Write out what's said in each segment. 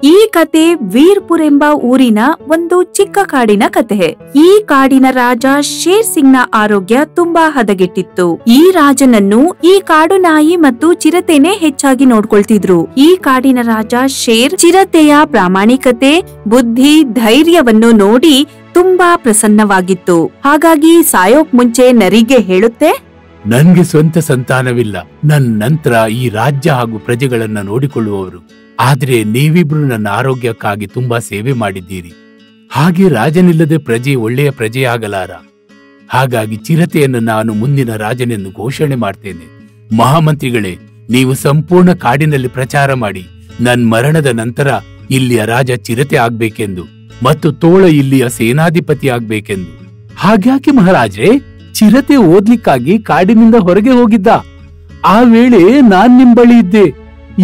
ಈ ಕತೆ ವೀರ್ಪುರ್ ಎಂಬ ಊರಿನ ಒಂದು ಚಿಕ್ಕ ಕಾಡಿನ ಕತೆ. ಈ ಕಾಡಿನ ರಾಜ ಶೇರ್ ಸಿಂಗ್ ನ ಆರೋಗ್ಯ ತುಂಬಾ ಹದಗೆಟ್ಟಿತ್ತು. ಈ ರಾಜನನ್ನು ಈ ಕಾಡು ನಾಯಿ ಮತ್ತು ಚಿರತೆನೆ ಹೆಚ್ಚಾಗಿ ನೋಡ್ಕೊಳ್ತಿದ್ರು. ಈ ಕಾಡಿನ ರಾಜ ಶೇರ್ ಚಿರತೆಯ ಪ್ರಾಮಾಣಿಕತೆ, ಬುದ್ಧಿ, ಧೈರ್ಯವನ್ನು ನೋಡಿ ತುಂಬಾ ಪ್ರಸನ್ನವಾಗಿತ್ತು. ಹಾಗಾಗಿ ಸಾಯೋಕ್ ಮುಂಚೆ ನರಿಗೆ ಹೇಳುತ್ತೆ, ನನ್ಗೆ ಸ್ವಂತ ಸಂತಾನವಿಲ್ಲ. ನನ್ನ ನಂತರ ಈ ರಾಜ್ಯ ಹಾಗೂ ಪ್ರಜೆಗಳನ್ನ ನೋಡಿಕೊಳ್ಳುವವರು. ಆದ್ರೆ ನೀವಿಬ್ರು ನನ್ನ ಆರೋಗ್ಯಕ್ಕಾಗಿ ತುಂಬಾ ಸೇವೆ ಮಾಡಿದ್ದೀರಿ. ಹಾಗೆ ರಾಜನಿಲ್ಲದೆ ಪ್ರಜೆ ಒಳ್ಳೆಯ ಪ್ರಜೆಯಾಗಲಾರ. ಹಾಗಾಗಿ ಚಿರತೆಯನ್ನು ನಾನು ಮುಂದಿನ ರಾಜನೆಂದು ಘೋಷಣೆ ಮಾಡ್ತೇನೆ. ಮಹಾಮಂತ್ರಿಗಳೇ, ನೀವು ಸಂಪೂರ್ಣ ಕಾಡಿನಲ್ಲಿ ಪ್ರಚಾರ ಮಾಡಿ ನನ್ ಮರಣದ ನಂತರ ಇಲ್ಲಿಯ ರಾಜ ಚಿರತೆ ಆಗ್ಬೇಕೆಂದು ಮತ್ತು ತೋಳ ಇಲ್ಲಿಯ ಸೇನಾಧಿಪತಿ ಆಗ್ಬೇಕೆಂದು. ಹಾಗ್ಯಾಕೆ ಮಹಾರಾಜ್ರೆ? ಚಿರತೆ ಓದ್ಲಿಕ್ಕಾಗಿ ಕಾಡಿನಿಂದ ಹೊರಗೆ ಹೋಗಿದ್ದ. ಆ ವೇಳೆ ನಾನ್ ನಿಮ್ ಬಳಿ ಇದ್ದೆ.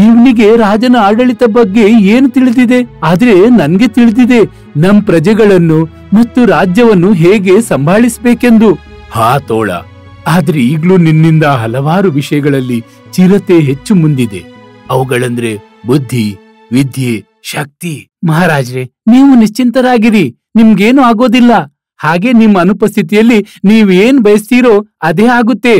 ಇವನಿಗೆ ರಾಜನ ಆಡಳಿತ ಬಗ್ಗೆ ಏನು ತಿಳಿದಿದೆ? ಆದ್ರೆ ನನ್ಗೆ ತಿಳಿದಿದೆ ನಮ್ ಪ್ರಜೆಗಳನ್ನು ಮತ್ತು ರಾಜ್ಯವನ್ನು ಹೇಗೆ ಸಂಭಾಳಿಸ್ಬೇಕೆಂದು. ಹಾ ತೋಳ, ಆದ್ರೆ ಈಗ್ಲೂ ನಿನ್ನಿಂದ ಹಲವಾರು ವಿಷಯಗಳಲ್ಲಿ ಚಿರತೆ ಹೆಚ್ಚು ಮುಂದಿದೆ. ಅವುಗಳಂದ್ರೆ ಬುದ್ಧಿ, ವಿದ್ಯೆ, ಶಕ್ತಿ. ಮಹಾರಾಜ್ರೆ, ನೀವು ನಿಶ್ಚಿಂತರಾಗಿರಿ, ನಿಮ್ಗೇನು ಆಗೋದಿಲ್ಲ. ಹಾಗೆ ನಿಮ್ಮ ಅನುಪಸ್ಥಿತಿಯಲ್ಲಿ ನೀವೇನ್ ಬಯಸ್ತೀರೋ ಅದೇ ಆಗುತ್ತೆ.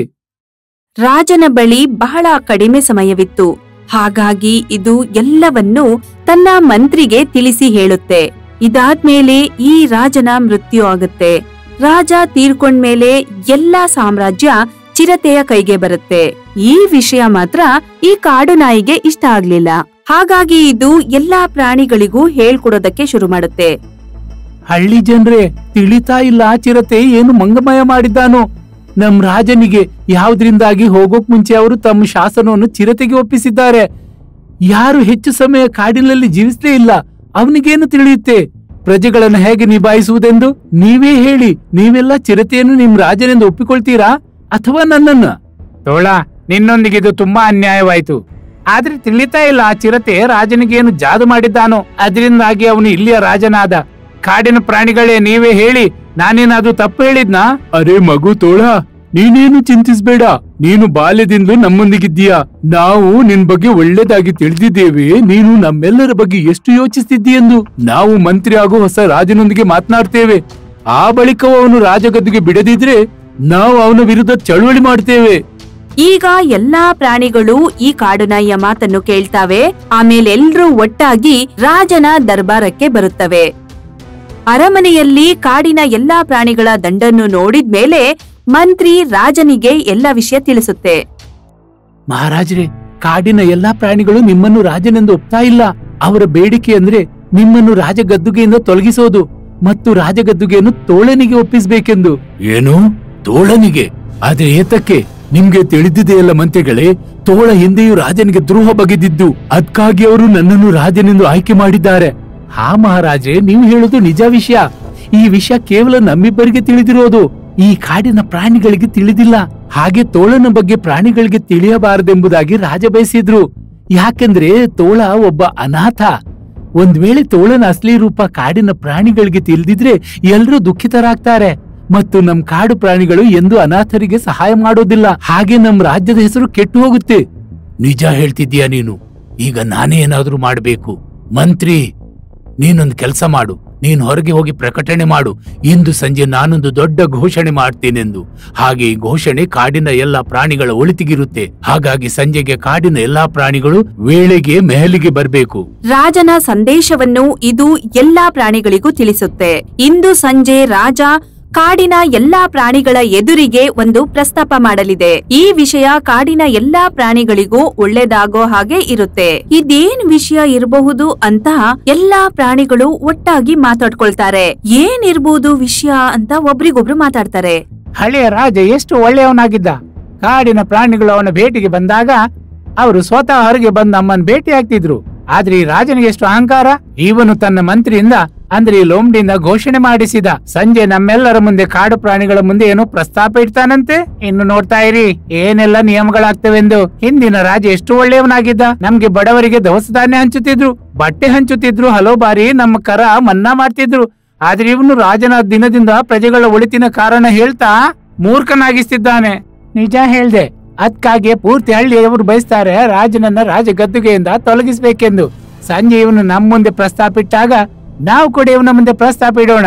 ರಾಜನ ಬಳಿ ಬಹಳ ಕಡಿಮೆ ಸಮಯವಿತ್ತು. ಹಾಗಾಗಿ ಇದು ಎಲ್ಲವನ್ನೂ ತನ್ನ ಮಂತ್ರಿಗೆ ತಿಳಿಸಿ ಹೇಳುತ್ತೆ. ಇದಾದ್ಮೇಲೆ ಈ ರಾಜನ ಮೃತ್ಯು ಆಗುತ್ತೆ. ರಾಜ ತೀರ್ಕೊಂಡ್ಮೇಲೆ ಎಲ್ಲಾ ಸಾಮ್ರಾಜ್ಯ ಚಿರತೆಯ ಕೈಗೆ ಬರುತ್ತೆ. ಈ ವಿಷಯ ಮಾತ್ರ ಈ ಕಾಡು ನಾಯಿಗೆ ಇಷ್ಟ ಆಗ್ಲಿಲ್ಲ. ಹಾಗಾಗಿ ಇದು ಎಲ್ಲಾ ಪ್ರಾಣಿಗಳಿಗೂ ಹೇಳ್ಕೊಡೋದಕ್ಕೆ ಶುರು ಮಾಡುತ್ತೆ. ಹಳ್ಳಿ ಜನರೇ, ತಿಳಿತಾ ಇಲ್ಲ ಚಿರತೆ ಏನು ಮಂಗಮಯ ಮಾಡಿದ್ದಾನೋ. ನಮ್ ರಾಜನಿಗೆ ಯಾವ್ದ್ರಿಂದಾಗಿ ಹೋಗೋಕ್ ಮುಂಚೆ ಅವರು ತಮ್ಮ ಶಾಸನವನ್ನು ಚಿರತೆಗೆ ಒಪ್ಪಿಸಿದ್ದಾರೆ. ಯಾರು ಹೆಚ್ಚು ಸಮಯ ಕಾಡಿನಲ್ಲಿ ಜೀವಿಸಲೇ ಇಲ್ಲ, ಅವನಿಗೇನು ತಿಳಿಯುತ್ತೆ ಪ್ರಜೆಗಳನ್ನು ಹೇಗೆ ನಿಭಾಯಿಸುವುದೆಂದು? ನೀವೇ ಹೇಳಿ, ನೀವೆಲ್ಲ ಚಿರತೆಯನ್ನು ನಿಮ್ ರಾಜನೆಂದು ಒಪ್ಪಿಕೊಳ್ತೀರಾ ಅಥವಾ ನನ್ನನ್ನ? ತೋಳ, ನಿನ್ನೊಂದಿಗೆ ಇದು ತುಂಬಾ ಅನ್ಯಾಯವಾಯ್ತು. ಆದ್ರೆ ತಿಳಿತಾ ಇಲ್ಲ ಆ ಚಿರತೆ ರಾಜನಿಗೇನು ಜಾದು ಮಾಡಿದ್ದಾನೋ, ಅದರಿಂದಾಗಿ ಅವನು ಇಲ್ಲಿಯ ರಾಜನಾದ. ಕಾಡಿನ ಪ್ರಾಣಿಗಳೇ, ನೀವೇ ಹೇಳಿ, ನಾನೇನಾದ್ರೂ ತಪ್ಪು ಹೇಳಿದ್ನಾ? ಅರೆ ಮಗು ತೋಳ, ನೀನೇನು ಚಿಂತಿಸ್ಬೇಡ. ನೀನು ಬಾಲ್ಯದಿಂದಲೂ ನಮ್ಮೊಂದಿಗಿದ್ದೀಯಾ. ನಾವು ನಿನ್ ಬಗ್ಗೆ ಒಳ್ಳೇದಾಗಿ ತಿಳಿದಿದ್ದೇವೆ. ನೀನು ನಮ್ಮೆಲ್ಲರ ಬಗ್ಗೆ ಎಷ್ಟು ಯೋಚಿಸ್ತಿದ್ದೀಯೆಂದು. ನಾವು ಮಂತ್ರಿ ಹಾಗೂ ಹೊಸ ರಾಜನೊಂದಿಗೆ ಮಾತನಾಡ್ತೇವೆ. ಆ ಬಳಿಕವೂ ಅವನು ರಾಜಗದ್ದುಗೆ ಬಿಡದಿದ್ರೆ ನಾವು ಅವನ ವಿರುದ್ಧ ಚಳುವಳಿ ಮಾಡ್ತೇವೆ. ಈಗ ಎಲ್ಲಾ ಪ್ರಾಣಿಗಳು ಈ ಕಾಡು ನಾಯಿಯ ಮಾತನ್ನು ಕೇಳ್ತಾವೆ. ಆಮೇಲೆ ಎಲ್ರೂ ಒಟ್ಟಾಗಿ ರಾಜನ ದರ್ಬಾರಕ್ಕೆ ಬರುತ್ತವೆ. ಅರಮನೆಯಲ್ಲಿ ಕಾಡಿನ ಎಲ್ಲಾ ಪ್ರಾಣಿಗಳ ದಂಡನ್ನು ನೋಡಿದ್ಮೇಲೆ ಮಂತ್ರಿ ರಾಜನಿಗೆ ಎಲ್ಲ ವಿಷಯ ತಿಳಿಸುತ್ತೆ. ಮಹಾರಾಜರೇ, ಕಾಡಿನ ಎಲ್ಲಾ ಪ್ರಾಣಿಗಳು ನಿಮ್ಮನ್ನು ರಾಜನೆಂದು ಒಪ್ತಾ ಇಲ್ಲ. ಅವರ ಬೇಡಿಕೆ ಅಂದ್ರೆ ನಿಮ್ಮನ್ನು ರಾಜಗದ್ದುಗೆಯಿಂದ ತೊಲಗಿಸೋದು ಮತ್ತು ರಾಜಗದ್ದುಗೆಯನ್ನು ತೋಳನಿಗೆ ಒಪ್ಪಿಸಬೇಕೆಂದು. ಏನು? ತೋಳನಿಗೆ? ಆದ್ರೆ ಏತಕ್ಕೆ? ನಿಮ್ಗೆ ತಿಳಿದಿದೆಯಲ್ಲ ಮಂತ್ರಿಗಳೇ, ತೋಳ ಹಿಂದೆಯೂ ರಾಜನಿಗೆ ದ್ರೋಹ ಬಗೆದಿದ್ದು. ಅದಕ್ಕಾಗಿ ಅವರು ನನ್ನನ್ನು ರಾಜನೆಂದು ಆಯ್ಕೆ ಮಾಡಿದ್ದಾರೆ. ಹಾ ಮಹಾರಾಜೆ, ನೀವು ಹೇಳುದು ನಿಜ ವಿಷಯ. ಈ ವಿಷಯ ಕೇವಲ ನಮ್ಮಿಬ್ಬರಿಗೆ ತಿಳಿದಿರೋದು, ಈ ಕಾಡಿನ ಪ್ರಾಣಿಗಳಿಗೆ ತಿಳಿದಿಲ್ಲ. ಹಾಗೆ ತೋಳನ ಬಗ್ಗೆ ಪ್ರಾಣಿಗಳಿಗೆ ತಿಳಿಯಬಾರದೆಂಬುದಾಗಿ ರಾಜ ಬಯಸಿದ್ರು. ಯಾಕೆಂದ್ರೆ ತೋಳ ಒಬ್ಬ ಅನಾಥ. ಒಂದ್ ವೇಳೆ ತೋಳನ ಅಸಲಿ ರೂಪ ಕಾಡಿನ ಪ್ರಾಣಿಗಳಿಗೆ ತಿಳಿದಿದ್ರೆ ಎಲ್ರೂ ದುಃಖಿತರಾಗ್ತಾರೆ ಮತ್ತು ನಮ್ ಕಾಡು ಪ್ರಾಣಿಗಳು ಎಂದು ಅನಾಥರಿಗೆ ಸಹಾಯ ಮಾಡೋದಿಲ್ಲ. ಹಾಗೆ ನಮ್ ರಾಜ್ಯದ ಹೆಸರು ಕೆಟ್ಟು ಹೋಗುತ್ತೆ. ನಿಜ ಹೇಳ್ತಿದ್ದೀಯ ನೀನು. ಈಗ ನಾನೇ ಏನಾದ್ರೂ ಮಾಡ್ಬೇಕು. ಮಂತ್ರಿ, ನೀನೊಂದು ಕೆಲಸ ಮಾಡು. ನೀನು ಹೊರಗೆ ಹೋಗಿ ಪ್ರಕಟಣೆ ಮಾಡು, ಇಂದು ಸಂಜೆ ನಾನೊಂದು ದೊಡ್ಡ ಘೋಷಣೆ ಮಾಡ್ತೇನೆಂದು. ಹಾಗೆ ಈ ಘೋಷಣೆ ಕಾಡಿನ ಎಲ್ಲಾ ಪ್ರಾಣಿಗಳ ಒಳಿತಿಗಿರುತ್ತೆ. ಹಾಗಾಗಿ ಸಂಜೆಗೆ ಕಾಡಿನ ಎಲ್ಲಾ ಪ್ರಾಣಿಗಳು ವೇಳೆಗೆ ಮೆಹಲಿಗೆ ಬರ್ಬೇಕು. ರಾಜನ ಸಂದೇಶವನ್ನು ಇದು ಎಲ್ಲಾ ಪ್ರಾಣಿಗಳಿಗೂ ತಿಳಿಸುತ್ತೆ. ಇಂದು ಸಂಜೆ ರಾಜ ಕಾಡಿನ ಎಲ್ಲಾ ಪ್ರಾಣಿಗಳ ಎದುರಿಗೆ ಒಂದು ಪ್ರಸ್ತಾಪ ಮಾಡಲಿದೆ. ಈ ವಿಷಯ ಕಾಡಿನ ಎಲ್ಲಾ ಪ್ರಾಣಿಗಳಿಗೂ ಒಳ್ಳೇದಾಗೋ ಹಾಗೆ ಇರುತ್ತೆ. ಇದೇನ್ ವಿಷಯ ಇರಬಹುದು ಅಂತ ಎಲ್ಲಾ ಪ್ರಾಣಿಗಳು ಒಟ್ಟಾಗಿ ಮಾತಾಡ್ಕೊಳ್ತಾರೆ. ಏನಿರ್ಬಹುದು ವಿಷಯ ಅಂತ ಒಬ್ರಿಗೊಬ್ರು ಮಾತಾಡ್ತಾರೆ. ಹಳೆಯ ರಾಜ ಎಷ್ಟು ಒಳ್ಳೆಯವನಾಗಿದ್ದ. ಕಾಡಿನ ಪ್ರಾಣಿಗಳು ಅವನ ಭೇಟಿಗೆ ಬಂದಾಗ ಅವರು ಸ್ವತಃ ಹೊರಗೆ ಬಂದು ನಮ್ಮನ್ನು ಭೇಟಿ ಆಗ್ತಿದ್ರು. ಆದ್ರೆ ಈ ರಾಜನಿಗೆ ಎಷ್ಟು ಅಹಂಕಾರ. ಇವನು ತನ್ನ ಮಂತ್ರಿಯಿಂದ ಅಂದ್ರೆ ಈ ಲೋಮ್ಡಿಯಿಂದ ಘೋಷಣೆ ಮಾಡಿಸಿದ. ಸಂಜೆ ನಮ್ಮೆಲ್ಲರ ಮುಂದೆ ಕಾಡು ಪ್ರಾಣಿಗಳ ಮುಂದೆ ಏನೋ ಪ್ರಸ್ತಾಪ ಇಡ್ತಾನಂತೆ. ಇನ್ನು ನೋಡ್ತಾ ಇರಿ ಏನೆಲ್ಲ ನಿಯಮಗಳಾಗ್ತವೆಂದು. ಹಿಂದಿನ ರಾಜ ಎಷ್ಟು ಒಳ್ಳೆಯವನಾಗಿದ್ದ. ನಮ್ಗೆ ಬಡವರಿಗೆ ದವಸ ಧಾನ್ಯ ಹಂಚುತ್ತಿದ್ರು, ಬಟ್ಟೆ ಹಂಚುತ್ತಿದ್ರು, ಹಲವು ಬಾರಿ ನಮ್ಮ ಕರ ಮನ್ನಾ ಮಾಡ್ತಿದ್ರು. ಆದ್ರೆ ಇವನು ರಾಜನ ದಿನದಿಂದ ಪ್ರಜೆಗಳ ಒಳಿತಿನ ಕಾರಣ ಹೇಳ್ತಾ ಮೂರ್ಖನಾಗಿಸ್ತಿದ್ದಾನೆ. ನಿಜ ಹೇಳ್ದೆ. ಅದಕ್ಕಾಗಿ ಪೂರ್ತಿ ಹಳ್ಳಿಯವರು ಬಯಸ್ತಾರೆ ರಾಜನನ್ನ ರಾಜ ಗದ್ದುಗೆಯಿಂದ ತೊಲಗಿಸ್ಬೇಕೆಂದು. ಸಂಜೆ ಇವನು ನಮ್ ಮುಂದೆ ಪ್ರಸ್ತಾಪ ಇಟ್ಟಾಗ ನಾವು ಕೂಡ ಇವನ ಮುಂದೆ ಪ್ರಸ್ತಾಪ ಇಡೋಣ,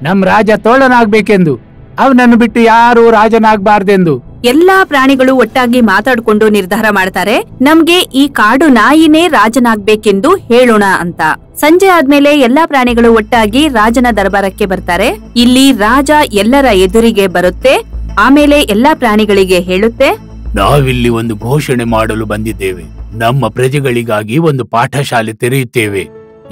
ನಮ್ ರಾಜ ತೋಳನಾಗ್ಬೇಕೆಂದು, ಅವನನ್ನು ಬಿಟ್ಟು ಯಾರೂ ರಾಜನಾಗ್ಬಾರ್ದೆಂದು. ಎಲ್ಲಾ ಪ್ರಾಣಿಗಳು ಒಟ್ಟಾಗಿ ಮಾತಾಡ್ಕೊಂಡು ನಿರ್ಧಾರ ಮಾಡ್ತಾರೆ, ನಮ್ಗೆ ಈ ಕಾಡು ನಾಯಿನೇ ರಾಜನಾಗ್ಬೇಕೆಂದು ಹೇಳೋಣ ಅಂತ. ಸಂಜೆ ಆದ್ಮೇಲೆ ಎಲ್ಲಾ ಪ್ರಾಣಿಗಳು ಒಟ್ಟಾಗಿ ರಾಜನ ದರ್ಬಾರಕ್ಕೆ ಬರ್ತಾರೆ. ಇಲ್ಲಿ ರಾಜ ಎಲ್ಲರ ಎದುರಿಗೆ ಬರುತ್ತೆ. ಆಮೇಲೆ ಎಲ್ಲಾ ಪ್ರಾಣಿಗಳಿಗೆ ಹೇಳುತ್ತೆ, ನಾವಿಲ್ಲಿ ಒಂದು ಘೋಷಣೆ ಮಾಡಲು ಬಂದಿದ್ದೇವೆ. ನಮ್ಮ ಪ್ರಜೆಗಳಿಗಾಗಿ ಒಂದು ಪಾಠಶಾಲೆ ತೆರೆಯುತ್ತೇವೆ.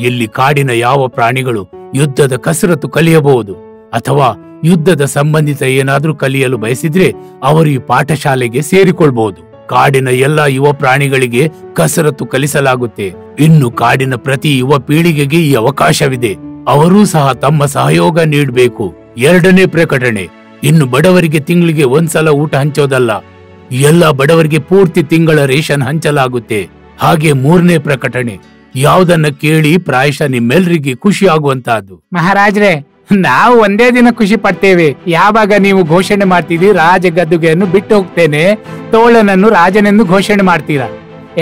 ಇಲ್ಲಿ ಕಾಡಿನ ಯಾವ ಪ್ರಾಣಿಗಳು ಯುದ್ಧದ ಕಸರತ್ತು ಕಲಿಯಬಹುದು ಅಥವಾ ಯುದ್ಧದ ಸಂಬಂಧಿತ ಏನಾದ್ರೂ ಕಲಿಯಲು ಬಯಸಿದ್ರೆ ಅವರು ಈ ಪಾಠಶಾಲೆಗೆ ಸೇರಿಕೊಳ್ಬಹುದು. ಕಾಡಿನ ಎಲ್ಲಾ ಯುವ ಪ್ರಾಣಿಗಳಿಗೆ ಕಸರತ್ತು ಕಲಿಸಲಾಗುತ್ತೆ. ಇನ್ನು ಕಾಡಿನ ಪ್ರತಿ ಯುವ ಪೀಳಿಗೆಗೆ ಈ ಅವಕಾಶವಿದೆ. ಅವರೂ ಸಹ ತಮ್ಮ ಸಹಯೋಗ ನೀಡಬೇಕು. ಎರಡನೇ ಪ್ರಕಟಣೆ, ಇನ್ನು ಬಡವರಿಗೆ ತಿಂಗಳಿಗೆ ಒಂದ್ಸಲ ಊಟ ಹಂಚೋದಲ್ಲ, ಎಲ್ಲ ಬಡವರಿಗೆ ಪೂರ್ತಿ ತಿಂಗಳ ರೇಷನ್ ಹಂಚಲಾಗುತ್ತೆ. ಹಾಗೆ ಮೂರನೇ ಪ್ರಕಟಣೆ, ಯಾವುದನ್ನ ಕೇಳಿ ಪ್ರಾಯಶಃ ನಿಮ್ಮೆಲ್ಲರಿಗೆ ಖುಷಿ ಆಗುವಂತಹದ್ದು. ಮಹಾರಾಜ್ರೆ, ನಾವು ಒಂದೇ ದಿನ ಖುಷಿ ಪಡ್ತೇವೆ ಯಾವಾಗ ನೀವು ಘೋಷಣೆ ಮಾಡ್ತೀರಿ ರಾಜ ಗದ್ದುಗೆಯನ್ನು ಬಿಟ್ಟು ಹೋಗ್ತೇನೆ, ತೋಳನನ್ನು ರಾಜನೆಂದು ಘೋಷಣೆ ಮಾಡ್ತೀರಾ.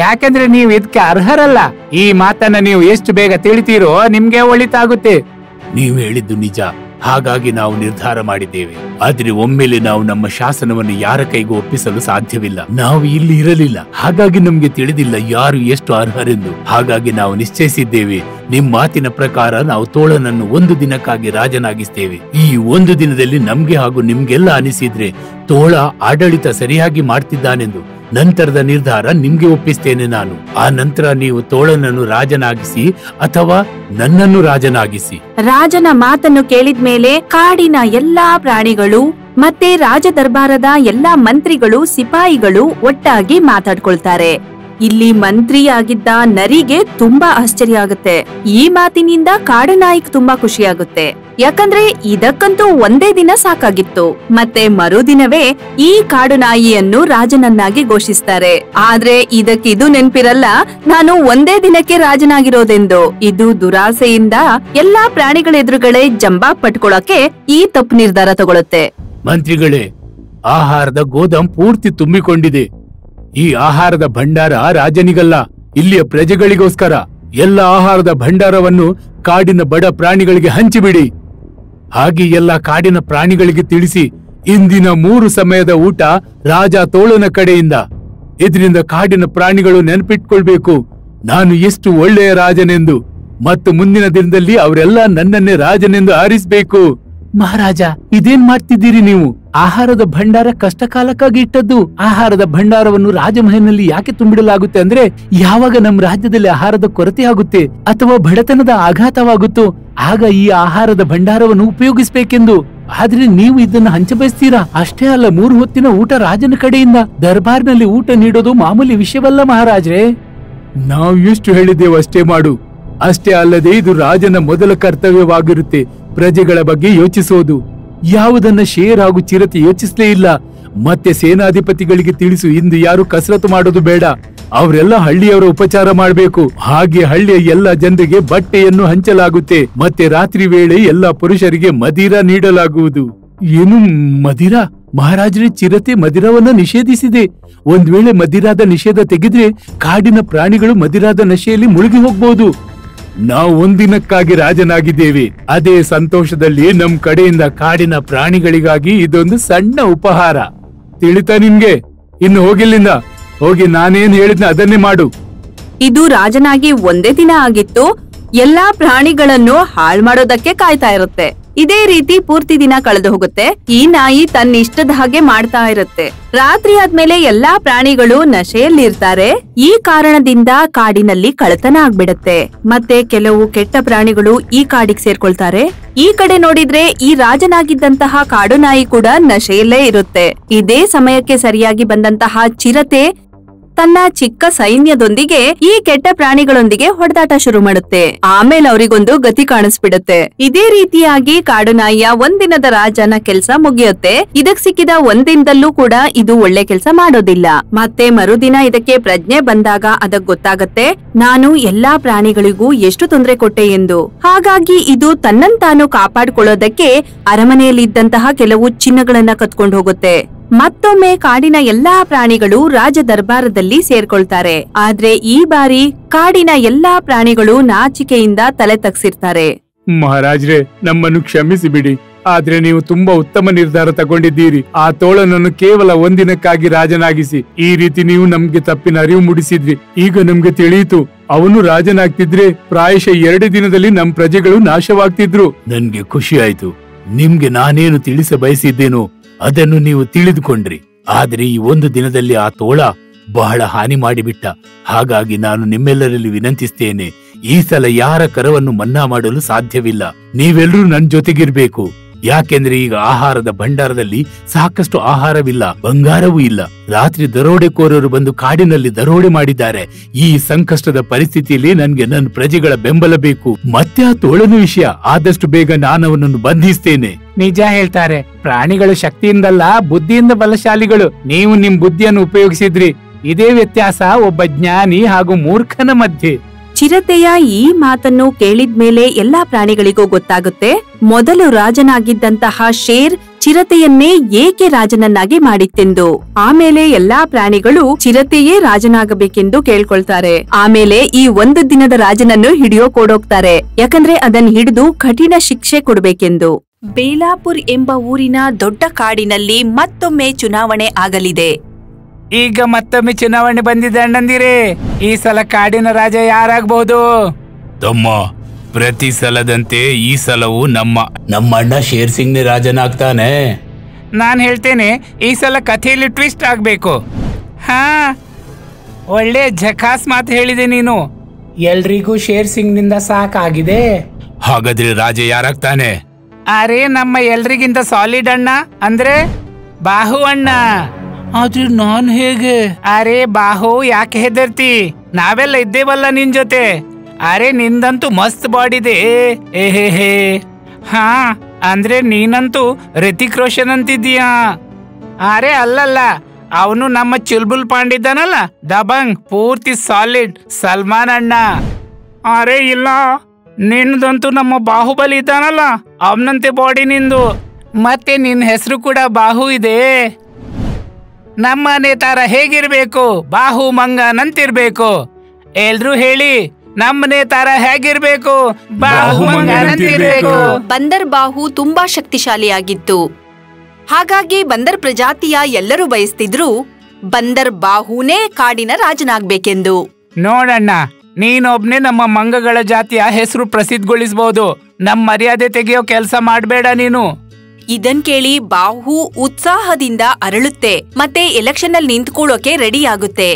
ಯಾಕಂದ್ರೆ ನೀವು ಇದಕ್ಕೆ ಅರ್ಹರಲ್ಲ. ಈ ಮಾತನ್ನ ನೀವು ಎಷ್ಟು ಬೇಗ ತಿಳಿತೀರೋ ನಿಮ್ಗೆ ಒಳಿತಾಗುತ್ತೆ. ನೀವು ಹೇಳಿದ್ದು ನಿಜ. ಹಾಗಾಗಿ ನಾವು ನಿರ್ಧಾರ ಮಾಡಿದ್ದೇವೆ. ಆದ್ರೆ ಒಮ್ಮೆಲೆ ನಾವು ನಮ್ಮ ಶಾಸನವನ್ನು ಯಾರ ಕೈಗೂ ಒಪ್ಪಿಸಲು ಸಾಧ್ಯವಿಲ್ಲ. ನಾವು ಇಲ್ಲಿ ಇರಲಿಲ್ಲ, ಹಾಗಾಗಿ ನಮ್ಗೆ ತಿಳಿದಿಲ್ಲ ಯಾರು ಎಷ್ಟು ಅರ್ಹರೆಂದು. ಹಾಗಾಗಿ ನಾವು ನಿಶ್ಚಯಿಸಿದ್ದೇವೆ, ನಿಮ್ ಮಾತಿನ ಪ್ರಕಾರ ನಾವು ತೋಳನನ್ನು ಒಂದು ದಿನಕ್ಕಾಗಿ ರಾಜನಾಗಿಸ್ತೇವೆ. ಈ ಒಂದು ದಿನದಲ್ಲಿ ನಮ್ಗೆ ಹಾಗೂ ನಿಮ್ಗೆಲ್ಲ ಅನಿಸಿದ್ರೆ ತೋಳ ಆಡಳಿತ ಸರಿಯಾಗಿ ಮಾಡ್ತಿದ್ದಾನೆಂದು ನಂತರದ ನಿರ್ಧಾರ ನಿಮ್ಗೆ ಒಪ್ಪಿಸ್ತೇನೆ ನಾನು. ಆ ನಂತರ ನೀವು ತೋಳನನ್ನು ರಾಜನಾಗಿಸಿ ಅಥವಾ ನನ್ನನ್ನು ರಾಜನಾಗಿಸಿ. ರಾಜನ ಮಾತನ್ನು ಕೇಳಿದ್ಮೇಲೆ ಕಾಡಿನ ಎಲ್ಲಾ ಪ್ರಾಣಿಗಳು ಮತ್ತೆ ರಾಜ ದರ್ಬಾರದ ಎಲ್ಲಾ ಮಂತ್ರಿಗಳು ಸಿಪಾಯಿಗಳು ಒಟ್ಟಾಗಿ ಮಾತಾಡ್ಕೊಳ್ತಾರೆ. ಇಲ್ಲಿ ಮಂತ್ರಿಯಾಗಿದ್ದ ನರಿಗೆ ತುಂಬಾ ಆಶ್ಚರ್ಯ ಆಗುತ್ತೆ. ಈ ಮಾತಿನಿಂದ ಕಾಡನಾಯಿಕ್ ತುಂಬಾ ಖುಷಿಯಾಗುತ್ತೆ. ಯಾಕಂದ್ರೆ ಇದಕ್ಕಂತೂ ಒಂದೇ ದಿನ ಸಾಕಾಗಿತ್ತು. ಮತ್ತೆ ಮರುದಿನವೇ ಈ ಕಾಡು ನಾಯಿಯನ್ನು ರಾಜನನ್ನಾಗಿ ಘೋಷಿಸ್ತಾರೆ. ಆದ್ರೆ ಇದಕ್ಕಿದು ನೆನ್ಪಿರಲ್ಲ, ನಾನು ಒಂದೇ ದಿನಕ್ಕೆ ರಾಜನಾಗಿರೋದೆಂದು. ಇದು ದುರಾಸೆಯಿಂದ ಎಲ್ಲಾ ಪ್ರಾಣಿಗಳ ಎದುರುಗಡೆ ಜಂಬಾ ಪಟ್ಕೊಳಕ್ಕೆ ಈ ತಪ್ಪು ನಿರ್ಧಾರ ತಗೊಳುತ್ತೆ. ಮಂತ್ರಿಗಳೇ, ಆಹಾರದ ಗೋದಾಮ್ ಪೂರ್ತಿ ತುಂಬಿಕೊಂಡಿದೆ. ಈ ಆಹಾರದ ಭಂಡಾರ ರಾಜನಿಗಲ್ಲ, ಇಲ್ಲಿಯ ಪ್ರಜೆಗಳಿಗೋಸ್ಕರ. ಎಲ್ಲ ಆಹಾರದ ಭಂಡಾರವನ್ನು ಕಾಡಿನ ಬಡ ಪ್ರಾಣಿಗಳಿಗೆ ಹಂಚಿಬಿಡಿ. ಹಾಗೆ ಎಲ್ಲ ಕಾಡಿನ ಪ್ರಾಣಿಗಳಿಗೆ ತಿಳಿಸಿ, ಇಂದಿನ 3 ಸಮಯದ ಊಟ ರಾಜ ತೋಳನ ಕಡೆಯಿಂದ. ಇದರಿಂದ ಕಾಡಿನ ಪ್ರಾಣಿಗಳು ನೆನಪಿಟ್ಕೊಳ್ಬೇಕು ನಾನು ಎಷ್ಟು ಒಳ್ಳೆಯ ರಾಜನೆಂದು, ಮತ್ತು ಮುಂದಿನ ದಿನದಲ್ಲಿ ಅವರೆಲ್ಲ ನನ್ನನ್ನೇ ರಾಜನೆಂದು ಆರಿಸಬೇಕು. ಮಹಾರಾಜ, ಇದೇನ್ ಮಾಡ್ತಿದ್ದೀರಿ ನೀವು? ಆಹಾರದ ಭಂಡಾರ ಕಷ್ಟ ಕಾಲಕ್ಕಾಗಿ ಇಟ್ಟದ್ದು. ಆಹಾರದ ಭಂಡಾರವನ್ನು ರಾಜಮಹಲ್ನಲ್ಲಿ ಯಾಕೆ ತುಂಬಿಡಲಾಗುತ್ತೆ ಅಂದ್ರೆ, ಯಾವಾಗ ನಮ್ಮ ರಾಜ್ಯದಲ್ಲಿ ಆಹಾರದ ಕೊರತೆ ಆಗುತ್ತೆ ಅಥವಾ ಬಡತನದ ಆಘಾತವಾಗುತ್ತೋ ಆಗ ಈ ಆಹಾರದ ಭಂಡಾರವನ್ನು ಉಪಯೋಗಿಸಬೇಕೆಂದು. ಆದ್ರೆ ನೀವು ಇದನ್ನ ಹಂಚಬಯಸ್ತೀರಾ? ಅಷ್ಟೇ ಅಲ್ಲ, 3 ಹೊತ್ತಿನ ಊಟ ರಾಜನ ಕಡೆಯಿಂದ. ದರ್ಬಾರ್ನಲ್ಲಿ ಊಟ ನೀಡೋದು ಮಾಮೂಲಿ ವಿಷಯವಲ್ಲ ಮಹಾರಾಜ್ರೆ. ನಾವು ಎಷ್ಟು ಹೇಳಿದ್ದೇವೆ ಅಷ್ಟೇ ಮಾಡು. ಅಷ್ಟೇ ಅಲ್ಲದೆ ಇದು ರಾಜನ ಮೊದಲ ಕರ್ತವ್ಯವಾಗಿರುತ್ತೆ, ಪ್ರಜೆಗಳ ಬಗ್ಗೆ ಯೋಚಿಸೋದು. ಯಾವುದನ್ನ ಶೇರ್ ಹಾಗೂ ಚಿರತೆ ಯೋಚಿಸಲೇ ಇಲ್ಲ. ಮತ್ತೆ ಸೇನಾಧಿಪತಿಗಳಿಗೆ ತಿಳಿಸು, ಇಂದು ಯಾರು ಕಸರತ್ತು ಮಾಡೋದು ಬೇಡ, ಅವರೆಲ್ಲ ಹಳ್ಳಿಯವರ ಉಪಚಾರ ಮಾಡಬೇಕು. ಹಾಗೆ ಹಳ್ಳಿಯ ಎಲ್ಲ ಜನರಿಗೆ ಬಟ್ಟೆಯನ್ನು ಹಂಚಲಾಗುತ್ತೆ. ಮತ್ತೆ ರಾತ್ರಿ ವೇಳೆ ಎಲ್ಲ ಪುರುಷರಿಗೆ ಮದಿರ ನೀಡಲಾಗುವುದು. ಏನು ಮದಿರ? ಮಹಾರಾಜರೇ, ಚಿರತೆ ಮದಿರವನ್ನ ನಿಷೇಧಿಸಿದೆ. ಒಂದ್ ವೇಳೆ ಮದಿರಾದ ನಿಷೇಧ ತೆಗೆದ್ರೆ ಕಾಡಿನ ಪ್ರಾಣಿಗಳು ಮದಿರಾದ ನಶೆಯಲ್ಲಿ ಮುಳುಗಿ ಹೋಗ್ಬಹುದು. ನಾವು ಒಂದಿನಕ್ಕಾಗಿ ರಾಜನಾಗಿದ್ದೇವೆ. ಅದೇ ಸಂತೋಷದಲ್ಲಿ ನಮ್ ಕಡೆಯಿಂದ ಕಾಡಿನ ಪ್ರಾಣಿಗಳಿಗಾಗಿ ಇದೊಂದು ಸಣ್ಣ ಉಪಹಾರ. ತಿಳಿತಾ ನಿಮ್ಗೆ? ಇನ್ನು ಹೋಗಿಲ್ಲಿಂದ, ಹೋಗಿ ನಾನೇನ್ ಹೇಳಿದ್ನ ಅದನ್ನೇ ಮಾಡು. ಇದು ರಾಜನಾಗಿ ಒಂದೇ ದಿನ ಆಗಿತ್ತು. ಎಲ್ಲಾ ಪ್ರಾಣಿಗಳನ್ನು ಹಾಳ್ ಮಾಡೋದಕ್ಕೆ ಕಾಯ್ತಾ ಇರುತ್ತೆ. ಇದೇ ರೀತಿ ಪೂರ್ತಿ ದಿನ ಕಳೆದು ಹೋಗುತ್ತೆ. ಈ ನಾಯಿ ತನ್ನ ಇಷ್ಟದ ಹಾಗೆ ಮಾಡ್ತಾ ಇರುತ್ತೆ. ರಾತ್ರಿ ಆದ್ಮೇಲೆ ಎಲ್ಲಾ ಪ್ರಾಣಿಗಳು ನಶೆಯಲ್ಲಿರ್ತಾರೆ. ಈ ಕಾರಣದಿಂದ ಕಾಡಿನಲ್ಲಿ ಕಳ್ಳತನ ಆಗ್ಬಿಡತ್ತೆ. ಮತ್ತೆ ಕೆಲವು ಕೆಟ್ಟ ಪ್ರಾಣಿಗಳು ಈ ಕಾಡಿಗೆ ಸೇರ್ಕೊಳ್ತಾರೆ. ಈ ಕಡೆ ನೋಡಿದ್ರೆ ಈ ರಾಜನಾಗಿದ್ದಂತಹ ಕಾಡು ನಾಯಿ ಕೂಡ ನಶೆಯಲ್ಲೇ ಇರುತ್ತೆ. ಇದೇ ಸಮಯಕ್ಕೆ ಸರಿಯಾಗಿ ಬಂದಂತಹ ಚಿರತೆ ತನ್ನ ಚಿಕ್ಕ ಸೈನ್ಯದೊಂದಿಗೆ ಈ ಕೆಟ್ಟ ಪ್ರಾಣಿಗಳೊಂದಿಗೆ ಹೊಡೆದಾಟ ಶುರು ಮಾಡುತ್ತೆ. ಆಮೇಲೆ ಅವರಿಗೊಂದು ಗತಿ ಕಾಣಿಸ್ಬಿಡುತ್ತೆ. ಇದೇ ರೀತಿಯಾಗಿ ಕಾಡು ನಾಯಿಯ ಒಂದಿನದ ರಾಜನ ಕೆಲ್ಸ ಮುಗಿಯುತ್ತೆ. ಇದಕ್ ಸಿಕ್ಕಿದ ಒಂದಿನದಲ್ಲೂ ಕೂಡ ಇದು ಒಳ್ಳೆ ಕೆಲ್ಸ ಮಾಡೋದಿಲ್ಲ. ಮತ್ತೆ ಮರುದಿನ ಇದಕ್ಕೆ ಪ್ರಜ್ಞೆ ಬಂದಾಗ ಅದಕ್ ಗೊತ್ತಾಗತ್ತೆ, ನಾನು ಎಲ್ಲಾ ಪ್ರಾಣಿಗಳಿಗೂ ಎಷ್ಟು ತೊಂದರೆ ಕೊಟ್ಟೆ ಎಂದು. ಹಾಗಾಗಿ ಇದು ತನ್ನನ್ ತಾನು ಕಾಪಾಡ್ಕೊಳ್ಳೋದಕ್ಕೆ ಅರಮನೆಯಲ್ಲಿದ್ದಂತಹ ಕೆಲವು ಚಿನ್ನಗಳನ್ನ ಕತ್ಕೊಂಡು ಹೋಗುತ್ತೆ. ಮತ್ತೊಮ್ಮೆ ಕಾಡಿನ ಎಲ್ಲಾ ಪ್ರಾಣಿಗಳು ರಾಜ ದರ್ಬಾರದಲ್ಲಿ ಸೇರ್ಕೊಳ್ತಾರೆ. ಆದ್ರೆ ಈ ಬಾರಿ ಕಾಡಿನ ಎಲ್ಲಾ ಪ್ರಾಣಿಗಳು ನಾಚಿಕೆಯಿಂದ ತಲೆ ತಗ್ಸಿರ್ತಾರೆ. ಮಹಾರಾಜ್ರೆ, ನಮ್ಮನ್ನು ಕ್ಷಮಿಸಿ ಬಿಡಿ. ಆದ್ರೆ ನೀವು ತುಂಬಾ ಉತ್ತಮ ನಿರ್ಧಾರ ತಗೊಂಡಿದ್ದೀರಿ. ಆ ತೋಳನನ್ನು ಕೇವಲ ಒಂದಿನಕ್ಕಾಗಿ ರಾಜನಾಗಿಸಿ. ಈ ರೀತಿ ನೀವು ನಮ್ಗೆ ತಪ್ಪಿನ ಅರಿವು ಮೂಡಿಸಿದ್ರಿ. ಈಗ ನಮ್ಗೆ ತಿಳಿಯಿತು, ಅವನು ರಾಜನಾಗ್ತಿದ್ರೆ ಪ್ರಾಯಶಃ 2 ದಿನದಲ್ಲಿ ನಮ್ ಪ್ರಜೆಗಳು ನಾಶವಾಗ್ತಿದ್ರು. ನನ್ಗೆ ಖುಷಿ ಆಯ್ತು. ನಿಮ್ಗೆ ನಾನೇನು ತಿಳಿಸ ಬಯಸಿದ್ದೇನೋ ಅದನ್ನು ನೀವು ತಿಳಿದುಕೊಂಡ್ರಿ. ಆದ್ರೆ ಈ 1 ದಿನದಲ್ಲಿ ಆ ತೋಳ ಬಹಳ ಹಾನಿ ಮಾಡಿಬಿಟ್ಟ. ಹಾಗಾಗಿ ನಾನು ನಿಮ್ಮೆಲ್ಲರಲ್ಲಿ ವಿನಂತಿಸ್ತೇನೆ, ಈ ಸಲ ಯಾರ ಕರವನ್ನು ಮನ್ನಾ ಮಾಡಲು ಸಾಧ್ಯವಿಲ್ಲ. ನೀವೆಲ್ಲರೂ ನನ್ ಜೊತೆಗಿರ್ಬೇಕು. ಯಾಕೆಂದ್ರೆ ಈಗ ಆಹಾರದ ಭಂಡಾರದಲ್ಲಿ ಸಾಕಷ್ಟು ಆಹಾರವಿಲ್ಲ, ಬಂಗಾರವೂ ಇಲ್ಲ. ರಾತ್ರಿ ದರೋಡೆಕೋರರು ಬಂದು ಕಾಡಿನಲ್ಲಿ ದರೋಡೆ ಮಾಡಿದ್ದಾರೆ. ಈ ಸಂಕಷ್ಟದ ಪರಿಸ್ಥಿತಿಯಲ್ಲಿ ನನ್ಗೆ ನನ್ನ ಪ್ರಜೆಗಳ ಬೆಂಬಲ ಬೇಕು. ಮತ್ತೆ ಆ ತೋಳನ ವಿಷಯ, ಆದಷ್ಟು ಬೇಗ ನಾನು ಅವನನ್ನು ಬಂಧಿಸ್ತೇನೆ. ನಿಜ ಹೇಳ್ತಾರೆ, ಪ್ರಾಣಿಗಳು ಶಕ್ತಿಯಿಂದಲ್ಲ ಬುದ್ಧಿಯಿಂದ ಬಲಶಾಲಿಗಳು. ನೀವು ನಿಮ್ ಬುದ್ಧಿಯನ್ನು ಉಪಯೋಗಿಸಿದ್ರಿ. ಇದೇ ವ್ಯತ್ಯಾಸ ಒಬ್ಬ ಜ್ಞಾನಿ ಹಾಗೂ ಮೂರ್ಖನ ಮಧ್ಯೆ. ಚಿರತೆಯ ಈ ಮಾತನ್ನು ಕೇಳಿದ್ಮೇಲೆ ಎಲ್ಲಾ ಪ್ರಾಣಿಗಳಿಗೂ ಗೊತ್ತಾಗುತ್ತೆ, ಮೊದಲು ರಾಜನಾಗಿದ್ದಂತಹ ಶೇರ್ ಚಿರತೆಯನ್ನೇ ಏಕೆ ರಾಜನನ್ನಾಗಿ ಮಾಡಿತ್ತೆಂದು. ಆಮೇಲೆ ಎಲ್ಲಾ ಪ್ರಾಣಿಗಳು ಚಿರತೆಯೇ ರಾಜನಾಗಬೇಕೆಂದು ಕೇಳ್ಕೊಳ್ತಾರೆ. ಆಮೇಲೆ ಈ 1 ದಿನದ ರಾಜನನ್ನು ಹಿಡಿಯೋಕೋಡೋಗ್ತಾರೆ, ಯಾಕಂದ್ರೆ ಅದನ್ನ ಹಿಡಿದು ಕಠಿಣ ಶಿಕ್ಷೆ ಕೊಡ್ಬೇಕೆಂದು. ಬೇಲಾಪುರ್ ಎಂಬ ಊರಿನ ದೊಡ್ಡ ಕಾಡಿನಲ್ಲಿ ಮತ್ತೊಮ್ಮೆ ಚುನಾವಣೆ ಆಗಲಿದೆ. ಈಗ ಮತ್ತೊಮ್ಮೆ ಚುನಾವಣೆ ಬಂದಿದೆ ಅಣ್ಣಂದಿರೇ. ಈ ಸಲ ಕಾಡಿನ ರಾಜ ಯಾರಾಗಬಹುದು? ತಮ್ಮ, ಪ್ರತಿ ಸಲದಂತೆ ಈ ಸಲವೂ ನಮ್ಮ ಅಣ್ಣ ಶೇರ್ ಸಿಂಗ್ನೇ ರಾಜನಾಗ್ತಾನೆ. ನಾನ್ ಹೇಳ್ತೇನೆ, ಈ ಸಲ ಕಥೆಯಲ್ಲಿ ಟ್ವಿಸ್ಟ್ ಆಗ್ಬೇಕು. ಹಾ, ಒಳ್ಳೆ ಝಕಾಸ್ ಮಾತು ಹೇಳಿದೆ ನೀನು. ಎಲ್ರಿಗೂ ಶೇರ್ ಸಿಂಗ್ ನಿಂದ ಸಾಕಾಗಿದೆ. ಹಾಗಾದ್ರೆ ರಾಜ ಯಾರಾಗ್ತಾನೆ? ಅರೆ, ನಮ್ಮ ಎಲ್ರಿಗಿಂತ ಸಾಲಿಡ್ ಅಣ್ಣ ಅಂದ್ರೆ ಬಾಹು ಅಣ್ಣ. ಆದ್ರೆ ನಾನ್ ಹೇಗೆ? ಅರೆ ಬಾಹು, ಯಾಕೆ ಹೆದರ್ತಿ? ನಾವೆಲ್ಲ ಇದ್ದೇವಲ್ಲ ನಿನ್ ಜೊತೆ. ಅರೆ ನಿಂದಂತೂ ಮಸ್ತ್ ಬಾಡಿದೆ. ಏಹೇ. ಹಾ, ಅಂದ್ರೆ ನೀನಂತೂ ರಿತಿಕ್ ರೋಷನ್ ಅಂತಿದ್ದೀಯಾ. ಅರೆ ಅಲ್ಲಲ್ಲ, ಅವನು ನಮ್ಮ ಚುಲ್ಬುಲ್ ಪಾಂಡಿದ್ದಾನಲ್ಲ, ದಬಂಗ್, ಪೂರ್ತಿ ಸಾಲಿಡ್ ಸಲ್ಮಾನ್ ಅಣ್ಣ. ಅರೆ ಇಲ್ಲ, ನಿನ್ನದಂತೂ ನಮ್ಮ ಬಾಹುಬಲಿ ಇದ್ದಾನಲ್ಲ, ಅವನಂತೆ ಬಾಡಿ ನಿಂದು. ಮತ್ತೆ ನಿನ್ ಹೆಸರು ಕೂಡ ಬಾಹು ಇದೆ. ನಮ್ಮ ನೇತಾರ ಹೇಗಿರ್ಬೇಕು? ಬಾಹು ಮಂಗನಂತಿರ್ಬೇಕು. ಎಲ್ರೂ ಹೇಳಿ, ನಮ್ಮ ನೇತಾರ ಹೇಗಿರ್ಬೇಕು? ಬಾಹು ಮಂಗನಂತಿರ್ಬೇಕು. ಬಂದರ್ ಬಾಹು ತುಂಬಾ ಶಕ್ತಿಶಾಲಿಯಾಗಿತ್ತು. ಹಾಗಾಗಿ ಬಂದರ್ ಪ್ರಜಾತಿಯ ಎಲ್ಲರೂ ಬಯಸ್ತಿದ್ರು ಬಂದರ್ ಬಾಹುನೇ ಕಾಡಿನ ರಾಜನಾಗ್ಬೇಕೆಂದು. ನೋಡಣ್ಣ, ನೀನೊಬ್ನೇ ನಮ್ಮ ಮಂಗಗಳ ಜಾತಿಯ ಹೆಸರು ಪ್ರಸಿದ್ಧಗೊಳಿಸಬಹುದು. ನಮ್ ಮರ್ಯಾದೆ ತೆಗೆಯೋ ಕೆಲಸ ಮಾಡ್ಬೇಡ ನೀನು. ಇದನ್ ಕೇಳಿ ಬಾಹು ಉತ್ಸಾಹದಿಂದ ಅರಳುತ್ತೆ ಮತ್ತೆ ಎಲೆಕ್ಷನ್ ಅಲ್ಲಿ ನಿಂತ್ಕೊಳ್ಳೋಕೆ ರೆಡಿ ಆಗುತ್ತೆ.